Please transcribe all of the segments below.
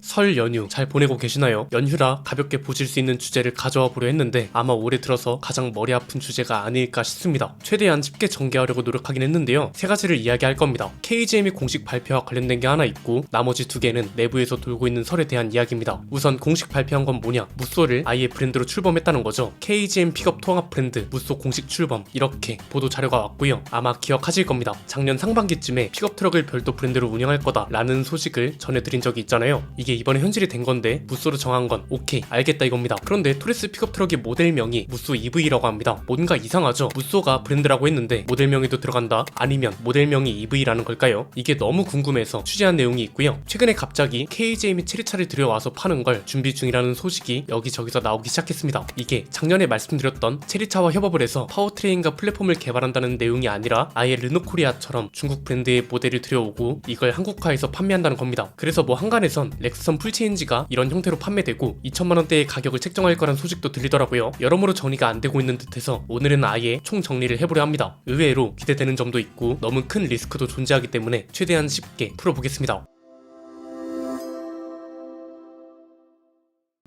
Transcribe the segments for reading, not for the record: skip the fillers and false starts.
설 연휴 잘 보내고 계시나요? 연휴라 가볍게 보실 수 있는 주제를 가져와 보려 했는데 아마 올해 들어서 가장 머리 아픈 주제가 아닐까 싶습니다. 최대한 쉽게 전개하려고 노력하긴 했는데요. 세 가지를 이야기할 겁니다. KGM이 공식 발표와 관련된 게 하나 있고 나머지 두 개는 내부에서 돌고 있는 설에 대한 이야기입니다. 우선 공식 발표한 건 뭐냐? 무쏘를 아예 브랜드로 출범했다는 거죠. KGM 픽업 통합 브랜드 무쏘 공식 출범, 이렇게 보도 자료가 왔고요. 아마 기억하실 겁니다. 작년 상반기쯤에 픽업 트럭을 별도 브랜드로 운영할 거다 라는 소식을 전해드린 적이 있잖아요. 이게 이번에 현실이 된 건데 무쏘로 정한 건 오케이 알겠다 이겁니다. 그런데 토레스 픽업 트럭의 모델명이 무쏘 EV라고 합니다. 뭔가 이상하죠? 무쏘가 브랜드라고 했는데 모델명에도 들어간다? 아니면 모델명이 EV라는 걸까요? 이게 너무 궁금해서 취재한 내용이 있고요. 최근에 갑자기 KGM이 체리차를 들여와서 파는 걸 준비 중이라는 소식이 여기저기서 나오기 시작했습니다. 이게 작년에 말씀드렸던 체리차와 협업을 해서 파워트레인과 플랫폼을 개발한다는 내용이 아니라 아예 르노코리아처럼 중국 브랜드의 모델을 들여오고 이걸 한국화해서 판매한다는 겁니다. 그래서 뭐 한간에선 렉스선 풀체인지가 이런 형태로 판매되고 2천만원대의 가격을 책정할 거란 소식도 들리더라고요. 여러모로 정리가 안 되고 있는 듯해서 오늘은 아예 총 정리를 해보려 합니다. 의외로 기대되는 점도 있고 너무 큰 리스크도 존재하기 때문에 최대한 쉽게 풀어보겠습니다.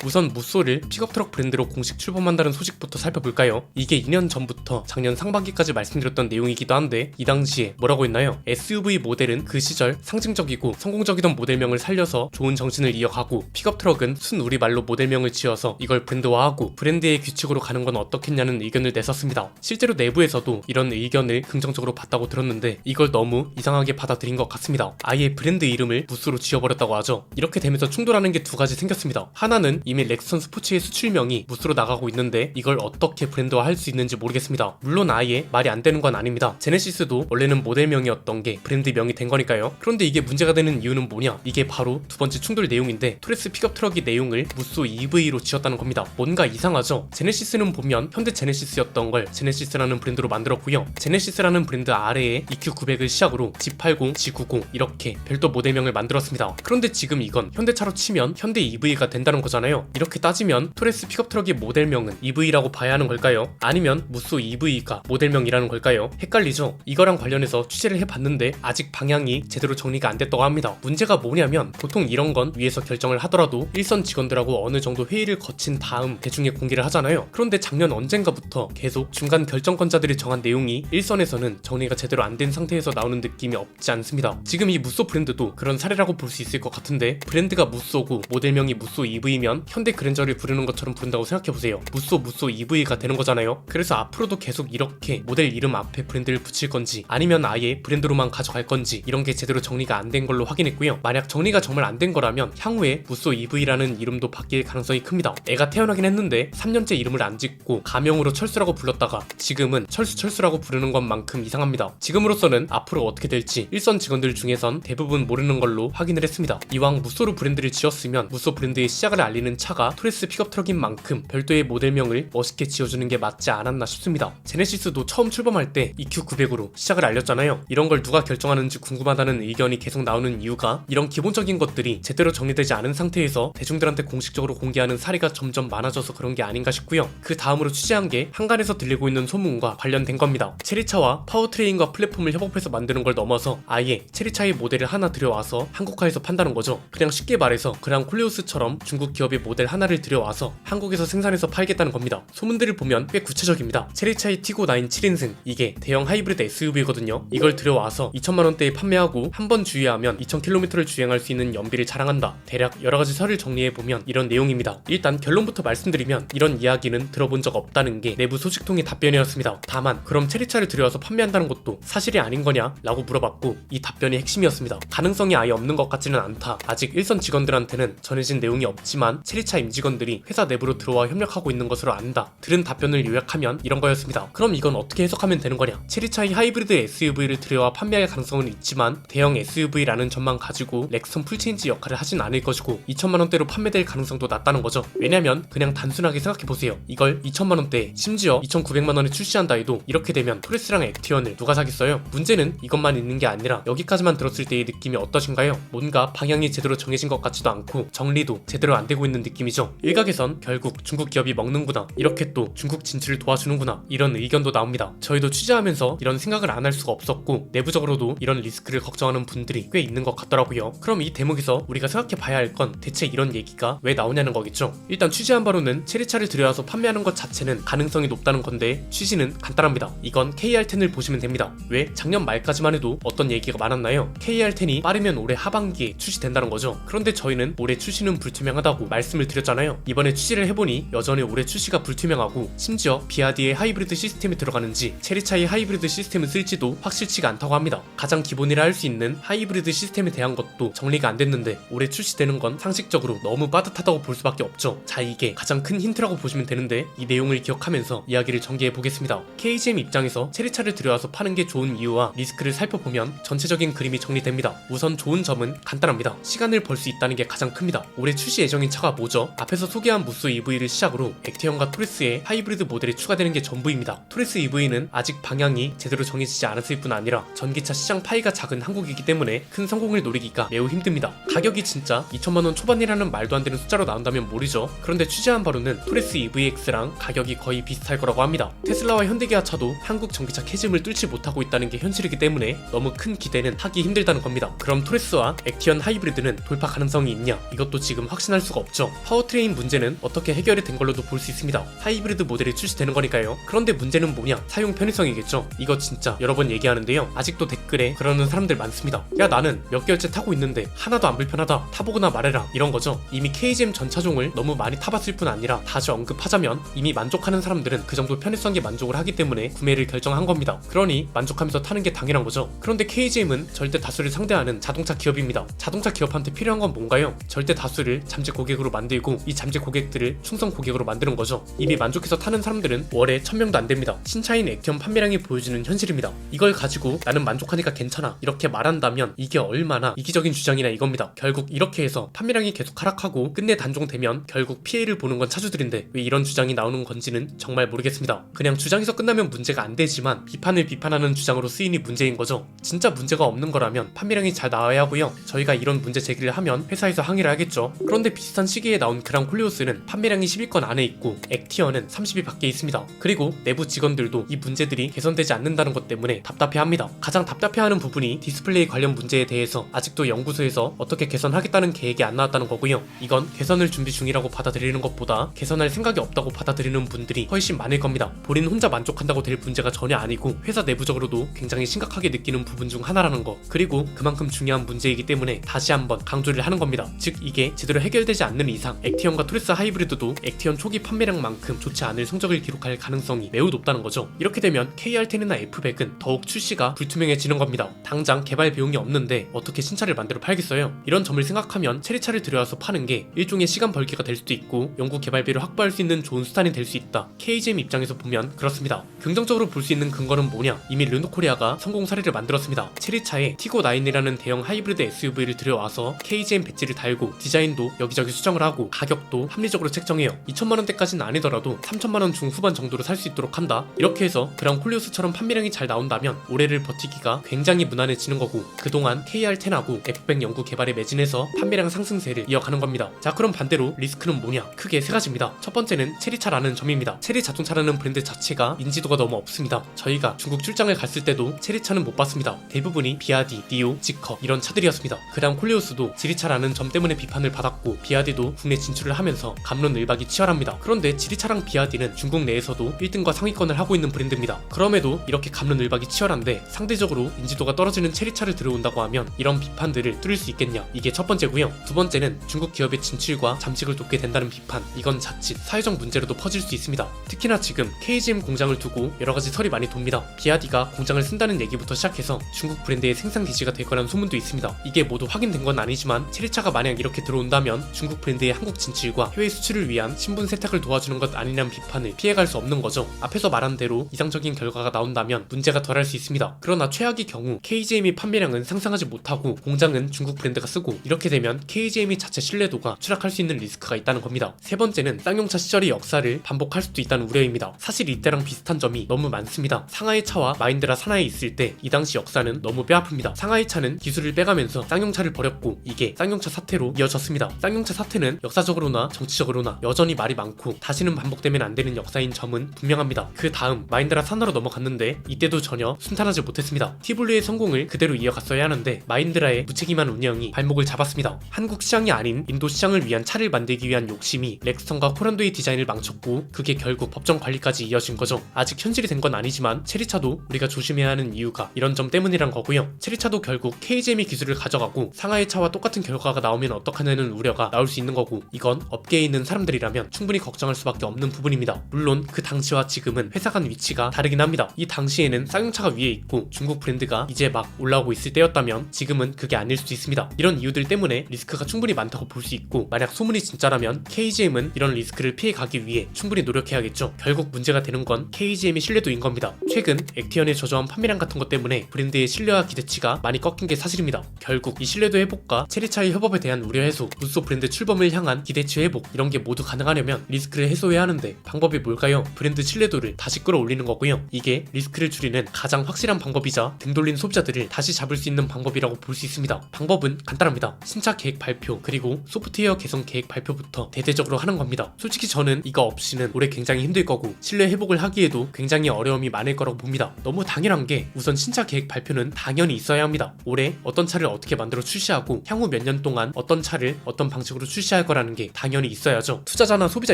우선 무쏘를 픽업트럭 브랜드로 공식 출범한다는 소식부터 살펴볼까요? 이게 2년 전부터 작년 상반기까지 말씀드렸던 내용이기도 한데 이 당시에 뭐라고 했나요? SUV 모델은 그 시절 상징적이고 성공적이던 모델명을 살려서 좋은 정신을 이어가고 픽업트럭은 순우리말로 모델명을 지어서 이걸 브랜드화하고 브랜드의 규칙으로 가는 건 어떻겠냐는 의견을 냈었습니다. 실제로 내부에서도 이런 의견을 긍정적으로 봤다고 들었는데 이걸 너무 이상하게 받아들인 것 같습니다. 아예 브랜드 이름을 무쏘로 지어버렸다고 하죠. 이렇게 되면서 충돌하는 게 두 가지 생겼습니다. 하나는 이미 렉선 스포츠의 수출명이 무쏘로 나가고 있는데 이걸 어떻게 브랜드화 할 수 있는지 모르겠습니다. 물론 아예 말이 안 되는 건 아닙니다. 제네시스도 원래는 모델명이었던 게 브랜드명이 된 거니까요. 그런데 이게 문제가 되는 이유는 뭐냐? 이게 바로 두 번째 충돌 내용인데 토레스 픽업 트럭의 내용을 무쏘 EV로 지었다는 겁니다. 뭔가 이상하죠? 제네시스는 보면 현대 제네시스였던 걸 제네시스라는 브랜드로 만들었고요. 제네시스라는 브랜드 아래에 EQ900을 시작으로 G80, G90 이렇게 별도 모델명을 만들었습니다. 그런데 지금 이건 현대차로 치면 현대 EV가 된다는 거잖아요. 이렇게 따지면 토레스 픽업 트럭의 모델명은 EV라고 봐야 하는 걸까요? 아니면 무쏘 EV가 모델명이라는 걸까요? 헷갈리죠? 이거랑 관련해서 취재를 해봤는데 아직 방향이 제대로 정리가 안 됐다고 합니다. 문제가 뭐냐면 보통 이런 건 위에서 결정을 하더라도 일선 직원들하고 어느 정도 회의를 거친 다음 대중에 공개를 하잖아요. 그런데 작년 언젠가부터 계속 중간 결정권자들이 정한 내용이 일선에서는 정리가 제대로 안 된 상태에서 나오는 느낌이 없지 않습니다. 지금 이 무쏘 브랜드도 그런 사례라고 볼 수 있을 것 같은데 브랜드가 무쏘고 모델명이 무쏘 EV면 현대 그랜저를 부르는 것처럼 부른다고 생각해보세요. 무쏘 EV가 되는 거잖아요. 그래서 앞으로도 계속 이렇게 모델 이름 앞에 브랜드를 붙일 건지 아니면 아예 브랜드로만 가져갈 건지 이런 게 제대로 정리가 안 된 걸로 확인했고요. 만약 정리가 정말 안 된 거라면 향후에 무쏘 EV라는 이름도 바뀔 가능성이 큽니다. 애가 태어나긴 했는데 3년째 이름을 안 짓고 가명으로 철수라고 불렀다가 지금은 철수라고 부르는 것만큼 이상합니다. 지금으로서는 앞으로 어떻게 될지 일선 직원들 중에선 대부분 모르는 걸로 확인을 했습니다. 이왕 무쏘로 브랜드를 지었으면 무쏘 브랜드의 시작을 알리는 차가 토레스 픽업 트럭인 만큼 별도의 모델명을 멋있게 지어주는 게 맞지 않았나 싶습니다. 제네시스도 처음 출범할 때 EQ900으로 시작을 알렸잖아요. 이런 걸 누가 결정하는지 궁금하다는 의견이 계속 나오는 이유가 이런 기본적인 것들이 제대로 정리되지 않은 상태에서 대중들한테 공식적으로 공개하는 사례가 점점 많아져서 그런 게 아닌가 싶고요. 그 다음으로 취재한 게 한간에서 들리고 있는 소문과 관련된 겁니다. 체리차와 파워트레인과 플랫폼을 협업해서 만드는 걸 넘어서 아예 체리차의 모델을 하나 들여와서 한국화해서 판다는 거죠. 그냥 쉽게 말해서 그랑 콜레오스처럼 중국 기업의 모델 하나를 들여와서 한국에서 생산해서 팔겠다는 겁니다. 소문들을 보면 꽤 구체적입니다. 체리차의 티고 9 7인승, 이게 대형 하이브리드 SUV거든요. 이걸 들여와서 2천만원대에 판매하고 한 번 주유하면 2000km를 주행할 수 있는 연비를 자랑한다. 대략 여러가지 설을 정리해보면 이런 내용입니다. 일단 결론부터 말씀드리면 이런 이야기는 들어본 적 없다는 게 내부 소식통의 답변이었습니다. 다만 그럼 체리차를 들여와서 판매한다는 것도 사실이 아닌 거냐? 라고 물어봤고 이 답변이 핵심이었습니다. 가능성이 아예 없는 것 같지는 않다. 아직 일선 직원들한테는 전해진 내용이 없지만 체리차 임직원들이 회사 내부로 들어와 협력하고 있는 것으로 안다. 들은 답변을 요약하면 이런 거였습니다. 그럼 이건 어떻게 해석하면 되는 거냐? 체리차의 하이브리드 SUV를 들여와 판매할 가능성은 있지만 대형 SUV라는 점만 가지고 렉선 풀체인지 역할을 하진 않을 것이고 2천만원대로 판매될 가능성도 낮다는 거죠. 왜냐면 그냥 단순하게 생각해보세요. 이걸 2천만원대에 심지어 2,900만원에 출시한다 해도 이렇게 되면 토레스랑 액티언을 누가 사겠어요? 문제는 이것만 있는 게 아니라 여기까지만 들었을 때의 느낌이 어떠신가요? 뭔가 방향이 제대로 정해진 것 같지도 않고 정리도 제대로 안 되고 있는 느낌이죠. 일각에선 결국 중국 기업이 먹는구나, 이렇게 또 중국 진출을 도와주는구나, 이런 의견도 나옵니다. 저희도 취재하면서 이런 생각을 안 할 수가 없었고 내부적으로도 이런 리스크를 걱정하는 분들이 꽤 있는 것 같더라고요. 그럼 이 대목에서 우리가 생각해 봐야 할 건 대체 이런 얘기가 왜 나오냐는 거겠죠. 일단 취재한 바로는 체리차를 들여와서 판매하는 것 자체는 가능성이 높다는 건데 취지는 간단합니다. 이건 KR10을 보시면 됩니다. 왜 작년 말까지만 해도 어떤 얘기가 많았나요? KR10이 빠르면 올해 하반기에 출시된다는 거죠. 그런데 저희는 올해 출시는 불투명하다고 말씀을 드렸잖아요. 이번에 취재를 해보니 여전히 올해 출시가 불투명하고 심지어 비아디의 하이브리드 시스템이 들어가는지 체리차의 하이브리드 시스템을 쓸지도 확실치가 않다고 합니다. 가장 기본이라 할 수 있는 하이브리드 시스템에 대한 것도 정리가 안 됐는데 올해 출시되는 건 상식적으로 너무 빠듯하다고 볼 수밖에 없죠. 자, 이게 가장 큰 힌트라고 보시면 되는데 이 내용을 기억하면서 이야기를 전개해 보겠습니다. KGM 입장에서 체리차를 들여와서 파는 게 좋은 이유와 리스크를 살펴보면 전체적인 그림이 정리됩니다. 우선 좋은 점은 간단합니다. 시간을 벌 수 있다는 게 가장 큽니다. 올해 출시 예정인 차가 뭐죠? 앞에서 소개한 무쏘 EV를 시작으로 액티언과 토레스의 하이브리드 모델이 추가되는 게 전부입니다. 토레스 EV는 아직 방향이 제대로 정해지지 않았을 뿐 아니라 전기차 시장 파이가 작은 한국이기 때문에 큰 성공을 노리기가 매우 힘듭니다. 가격이 진짜 2천만원 초반이라는 말도 안 되는 숫자로 나온다면 모르죠. 그런데 취재한 바로는 토레스 EVX랑 가격이 거의 비슷할 거라고 합니다. 테슬라와 현대기아차도 한국 전기차 캐즘을 뚫지 못하고 있다는 게 현실이기 때문에 너무 큰 기대는 하기 힘들다는 겁니다. 그럼 토레스와 액티언 하이브리드는 돌파 가능성이 있냐? 이것도 지금 확신할 수가 없죠. 파워트레인 문제는 어떻게 해결이 된 걸로도 볼 수 있습니다. 하이브리드 모델이 출시되는 거니까요. 그런데 문제는 뭐냐? 사용 편의성이겠죠. 이거 진짜 여러 번 얘기하는데요. 아직도 댓글에 그러는 사람들 많습니다. 야, 나는 몇 개월째 타고 있는데 하나도 안 불편하다, 타보거나 말해라, 이런 거죠. 이미 KGM 전 차종을 너무 많이 타봤을 뿐 아니라 다시 언급하자면 이미 만족하는 사람들은 그 정도 편의성에 만족을 하기 때문에 구매를 결정한 겁니다. 그러니 만족하면서 타는 게 당연한 거죠. 그런데 KGM은 절대 다수를 상대하는 자동차 기업입니다. 자동차 기업한테 필요한 건 뭔가요? 절대 다수를 잠재 고객으로 만들고 이 잠재 고객들을 충성 고객으로 만드는 거죠. 이미 만족해서 타는 사람들은 월에 1000명도 안 됩니다. 신차인 액티언 판매량이 보여주는 현실입니다. 이걸 가지고 나는 만족하니까 괜찮아, 이렇게 말한다면 이게 얼마나 이기적인 주장이냐 이겁니다. 결국 이렇게 해서 판매량이 계속 하락하고 끝내 단종되면 결국 피해를 보는 건 차주들인데 왜 이런 주장이 나오는 건지는 정말 모르겠습니다. 그냥 주장에서 끝나면 문제가 안 되지만 비판을 비판하는 주장으로 쓰이니 문제인 거죠. 진짜 문제가 없는 거라면 판매량이 잘 나와야 하고요. 저희가 이런 문제 제기를 하면 회사에서 항의를 하겠죠. 그런데 비슷한 시기에 나온 그랑 콜리오스는 판매량이 10위권 안에 있고 액티언은 30위 밖에 있습니다. 그리고 내부 직원들도 이 문제들이 개선되지 않는다는 것 때문에 답답해합니다. 가장 답답해하는 부분이 디스플레이 관련 문제에 대해서 아직도 연구소에서 어떻게 개선하겠다는 계획이 안 나왔다는 거고요. 이건 개선을 준비 중이라고 받아들이는 것보다 개선할 생각이 없다고 받아들이는 분들이 훨씬 많을 겁니다. 본인 혼자 만족한다고 될 문제가 전혀 아니고 회사 내부적으로도 굉장히 심각하게 느끼는 부분 중 하나라는 거, 그리고 그만큼 중요한 문제이기 때문에 다시 한번 강조를 하는 겁니다. 즉 이게 제대로 해결되지 않는 이상 액티언과 토레스 하이브리드도 액티언 초기 판매량만큼 좋지 않을 성적을 기록할 가능성이 매우 높다는 거죠. 이렇게 되면 KR10이나 F100은 더욱 출시가 불투명해지는 겁니다. 당장 개발 비용이 없는데 어떻게 신차를 만들어 팔겠어요? 이런 점을 생각하면 체리차를 들여와서 파는 게 일종의 시간 벌기가 될 수도 있고 연구 개발비를 확보할 수 있는 좋은 수단이 될 수 있다. KGM 입장에서 보면 그렇습니다. 긍정적으로 볼 수 있는 근거는 뭐냐? 이미 르노코리아가 성공 사례를 만들었습니다. 체리차에 티고9이라는 대형 하이브리드 SUV를 들여와서 KGM 배지를 달고 디자인도 여기저기 수정을 하고 가격도 합리적으로 책정해요. 2천만원대까지는 아니더라도 3천만원 중후반 정도로 살 수 있도록 한다. 이렇게 해서 그랑 콜리오스처럼 판매량이 잘 나온다면 올해를 버티기가 굉장히 무난해지는 거고 그동안 KR10하고 F100 연구 개발에 매진해서 판매량 상승세를 이어가는 겁니다. 자, 그럼 반대로 리스크는 뭐냐? 크게 세 가지입니다. 첫 번째는 체리차라는 점입니다. 체리 자동차라는 브랜드 자체가 인지도가 너무 없습니다. 저희가 중국 출장을 갔을 때도 체리차는 못 봤습니다. 대부분이 비아디, 니오, 지커 이런 차들이었습니다. 그다음 콜리오스도 지리차라는 점 때문에 비판을 받았고 비아디도 국내 진출을 하면서 갑론을박이 치열합니다. 그런데 지리차랑 비아디는 중국 내에서도 1등과 상위권을 하고 있는 브랜드입니다. 그럼에도 이렇게 갑론을박이 치열한데 상대적으로 인지도가 떨어지는 체리차를 들어온다고 하면 이런 비판들을 뚫을 수 있겠냐? 이게 첫 번째고요. 두 번째는 중국 기업의 진출과 잠식을 돕게 된다는 비판. 이건 자칫 사회적 문제로도 퍼질 수 있습니다. 특히나 지금 KGM 공장을 두고 여러가지 설이 많이 돕니다. 비아디가 공장을 쓴다는 얘기부터 시작해서 중국 브랜드의 생산 기지가 될 거라는 소문도 있습니다. 이게 모두 확인된 건 아니지만 체리차가 만약 이렇게 들어온다면 중국 브랜드의 한국 진출과 해외 수출을 위한 신분 세탁을 도와주는 것 아니냐는 비판을 피해갈 수 없는 거죠. 앞에서 말한 대로 이상적인 결과가 나온다면 문제가 덜할 수 있습니다. 그러나 최악의 경우 KGM이 판매량은 상승하지 못하고 공장은 중국 브랜드가 쓰고 이렇게 되면 KGM이 자체 신뢰도가 추락할 수 있는 리스크가 있다는 겁니다. 세 번째는 쌍용차 시절의 역사를 반복할 수도 있다는 우려입니다. 사실 이때랑 비슷한 점이 너무 많습니다. 상하이 차와 마힌드라 사나이에 있을 때 이 당시 역사는 너무 뼈아픕니다. 상하이 차는 기술을 빼가면서 쌍용차를 버렸고 이게 쌍용차 사태로 이어졌습니다. 쌍용차 사태는 이는 역사적으로나 정치적으로나 여전히 말이 많고 다시는 반복되면 안 되는 역사인 점은 분명합니다. 그 다음 마인드라 산하로 넘어갔는데 이때도 전혀 순탄하지 못했습니다. 티블리의 성공을 그대로 이어갔어야 하는데 마인드라의 무책임한 운영이 발목을 잡았습니다. 한국 시장이 아닌 인도 시장을 위한 차를 만들기 위한 욕심이 렉스턴과 코란도의 디자인을 망쳤고 그게 결국 법정 관리까지 이어진 거죠. 아직 현실이 된 건 아니지만 체리차도 우리가 조심해야 하는 이유가 이런 점 때문이란 거고요. 체리차도 결국 KGM이 기술을 가져가고 상하이 차와 똑같은 결과가 나오면 어떡하냐는 우려가 나올 수 있는 거고 이건 업계에 있는 사람들이라면 충분히 걱정할 수밖에 없는 부분입니다. 물론 그 당시와 지금은 회사 간 위치가 다르긴 합니다. 이 당시에는 쌍용차가 위에 있고 중국 브랜드가 이제 막 올라오고 있을 때였다면 지금은 그게 아닐 수도 있습니다. 이런 이유들 때문에 리스크가 충분히 많다고 볼 수 있고 만약 소문이 진짜라면 KGM은 이런 리스크를 피해가기 위해 충분히 노력해야겠죠. 결국 문제가 되는 건 KGM의 신뢰도인 겁니다. 최근 액티언의 저조한 판매량 같은 것 때문에 브랜드의 신뢰와 기대치가 많이 꺾인 게 사실입니다. 결국 이 신뢰도 회복과 체리차의 협업에 대한 우려 해소, 무쏘 브랜드 출범을 향한 기대치 회복 이런 게 모두 가능하려면 리스크를 해소해야 하는데 방법이 뭘까요? 브랜드 신뢰도를 다시 끌어올리는 거고요. 이게 리스크를 줄이는 가장 확실한 방법이자 등 돌린 소비자들을 다시 잡을 수 있는 방법이라고 볼 수 있습니다. 방법은 간단합니다. 신차 계획 발표 그리고 소프트웨어 개선 계획 발표부터 대대적으로 하는 겁니다. 솔직히 저는 이거 없이는 올해 굉장히 힘들 거고 신뢰 회복을 하기에도 굉장히 어려움이 많을 거라고 봅니다. 너무 당연한 게 우선 신차 계획 발표는 당연히 있어야 합니다. 올해 어떤 차를 어떻게 만들어 출시하고 향후 몇 년 동안 어떤 차를 어떤 방식으로 출시할 거라는 게 당연히 있어야죠. 투자자나 소비자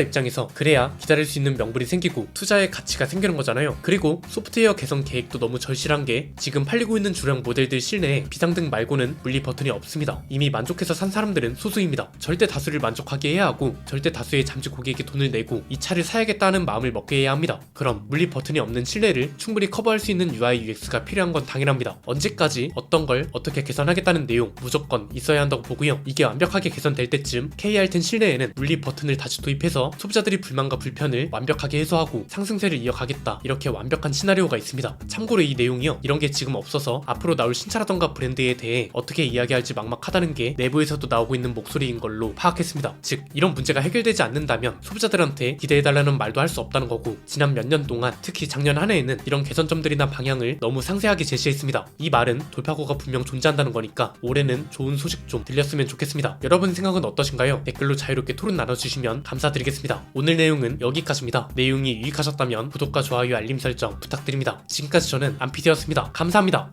입장에서 그래야 기다릴 수 있는 명분이 생기고 투자의 가치가 생기는 거잖아요. 그리고 소프트웨어 개선 계획도 너무 절실한 게 지금 팔리고 있는 주력 모델들 실내에 비상등 말고는 분리 버튼이 없습니다. 이미 만족해서 산 사람들은 소수입니다. 절대 다수를 만족하게 해야 하고 절대 다수의 잠재 고객에게 돈을 내고 이 차를 사야겠다는 마음을 먹게 해야 합니다. 그럼 물리 버튼이 없는 실내를 충분히 커버할 수 있는 UI UX가 필요한 건 당연합니다. 언제까지 어떤 걸 어떻게 개선하겠다는 내용 무조건 있어야 한다고 보고요. 이게 완벽하게 개선될 때쯤 KR10 실내에는 물리 버튼을 다시 도입해서 소비자들이 불만과 불편을 완벽하게 해소하고 상승세를 이어가겠다 이렇게 완벽한 시나리오가 있습니다. 참고로 이 내용이요 이런 게 지금 없어서 앞으로 나올 신차라던가 브랜드에 대해 어떻게 이야기할지 막막하다는 게 내부에서도 나오고 있는 목소리인 걸로 파악했습니다. 즉 이런 문제가 해결되지 않는다면 소비자들한테 기대해달라는 말도 할 수 없다는 거고 지난 몇 년 동안 특히 작년 한 해에는 이런 개선점들이나 방향을 너무 상세하게 제시했습니다. 이 말은 돌파구가 분명 존재한다는 거니까 올해는 좋은 소식 좀 들렸으면 좋겠습니다. 여러분 생각은 어떠신가요? 댓글로 자유롭게 토론 나눠주시면 감사드리겠습니다. 오늘 내용은 여기까지입니다. 내용이 유익하셨다면 구독과 좋아요 알림 설정 부탁드립니다. 지금까지 저는 안피디였습니다. 감사합니다.